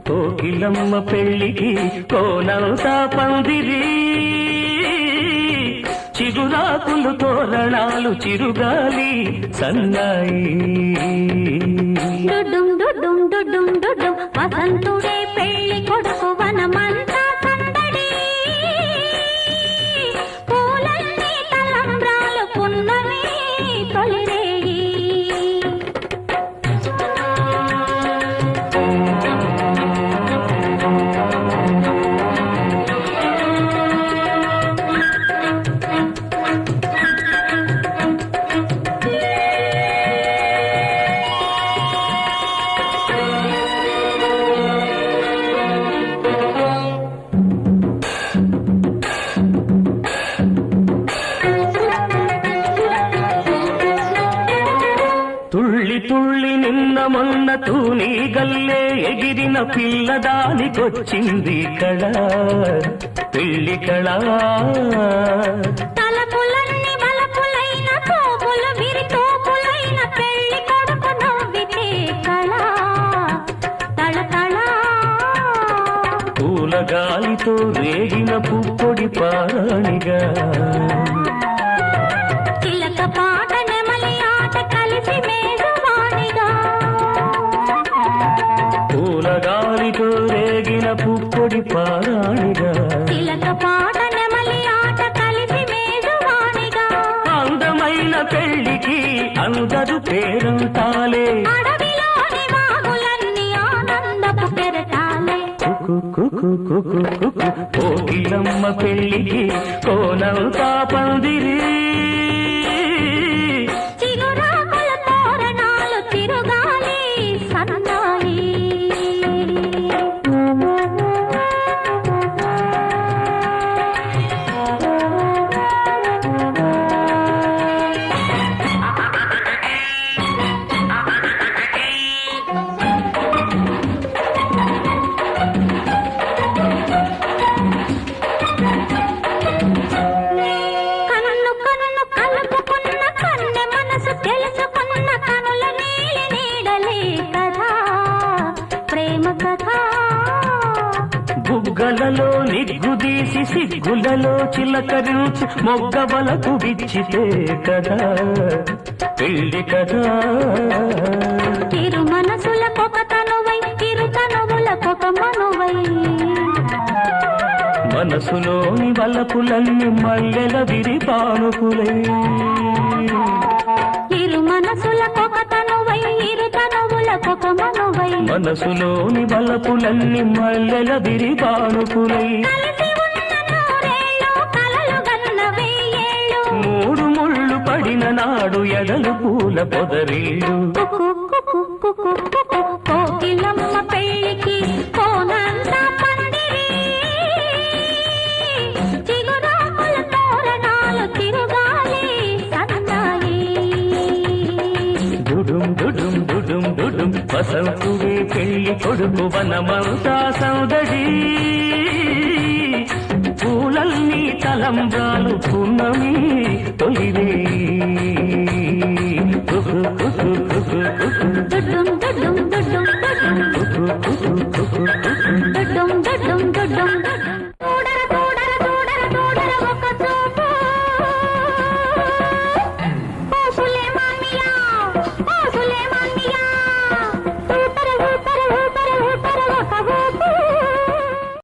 కోకిలమ్మ పెళ్ళికి కోనంతా పందిరి, చిగురాకులు తోరణాలు చిరుగాలి సన్నాయి. డుడుం డుడుం డుడుం డుడుం వసంతుడే పెళ్లి కొడుకు వనమంతా సందడి, పూలన్నీ తలంబ్రాలు పున్నమి తొలిరేయి. తుళ్ళి తుళ్ళి నిన్న మొన్న తూని గల్లే ఎగిరిన పిల్లదానికొచ్చింది కళ, పెళ్లి కళ. తలపులన్నీ బలపులైన తోపులు విరి తోపులైన పెళ్లి కొడుకు నవ్వితే కళ తళతళ. పూల గాలితో రేగిన పుప్పొడి పారాణిగా, చిలక పాట నెమలి ఆట కలిసి మేజవాణిగా. పూల గాలితో రేగిన పుప్పొడి పారాణిగా, చిలక పాట నెమలి ఆట కలిసి మేజవాణిగా. అందమైన పెళ్లికి అందరు పేరంతాలే, అడవిలోని వాగులన్నీ ఆనందపు కెరటాలే. కోకిలమ్మ పెళ్లికి కోనంతా పందిరి, చిగురాకుల తోరణాలు తిరుగాలి సన్నాయి. కన్ను కన్ను కలుపుకున్న కన్నె మనసు తెలుసుకున్న కనుల నీలి నీడలే కథ, ప్రేమ కథ. బుగ్గలలో నిగ్గుదీసి సిగ్గులలో చిలకరించి మొగ్గవలకు విచ్చితే కదా పెళ్లి కదా. తిరు మనసులకొక తనువై తిరు తనువులకొక మనువై, మనసులోని వలపులన్నీ మల్లెల విరిపానుకులై. ఇరు మనసులకొక తనువై ఇరు తనువులకొక మనువై, మనసులోని వలపులన్నీ మల్లెల విరిపానుకులై. కలిసి ఉన్న నూరేళ్ళు కలలు గన్న వెయ్యేళ్ళు, మూడు ముళ్ళు పడిన నాడు ఎడలు పూల పొదరీళ్ళు. కోకిలమ్మ పెళ్లికి కోనంతా పందిరి, చిగురాకుల తోరణాలు తిరుగాలి సన్నాయి. డుడుం డుడుం డుడుం డుడుం వసంతుడే పెళ్లి కొడుకు వనమంతా సౌదడి, పూలన్నీ తలంబ్రాలు పున్నమి తొలిరే. డుడుం డుడుం డుడుం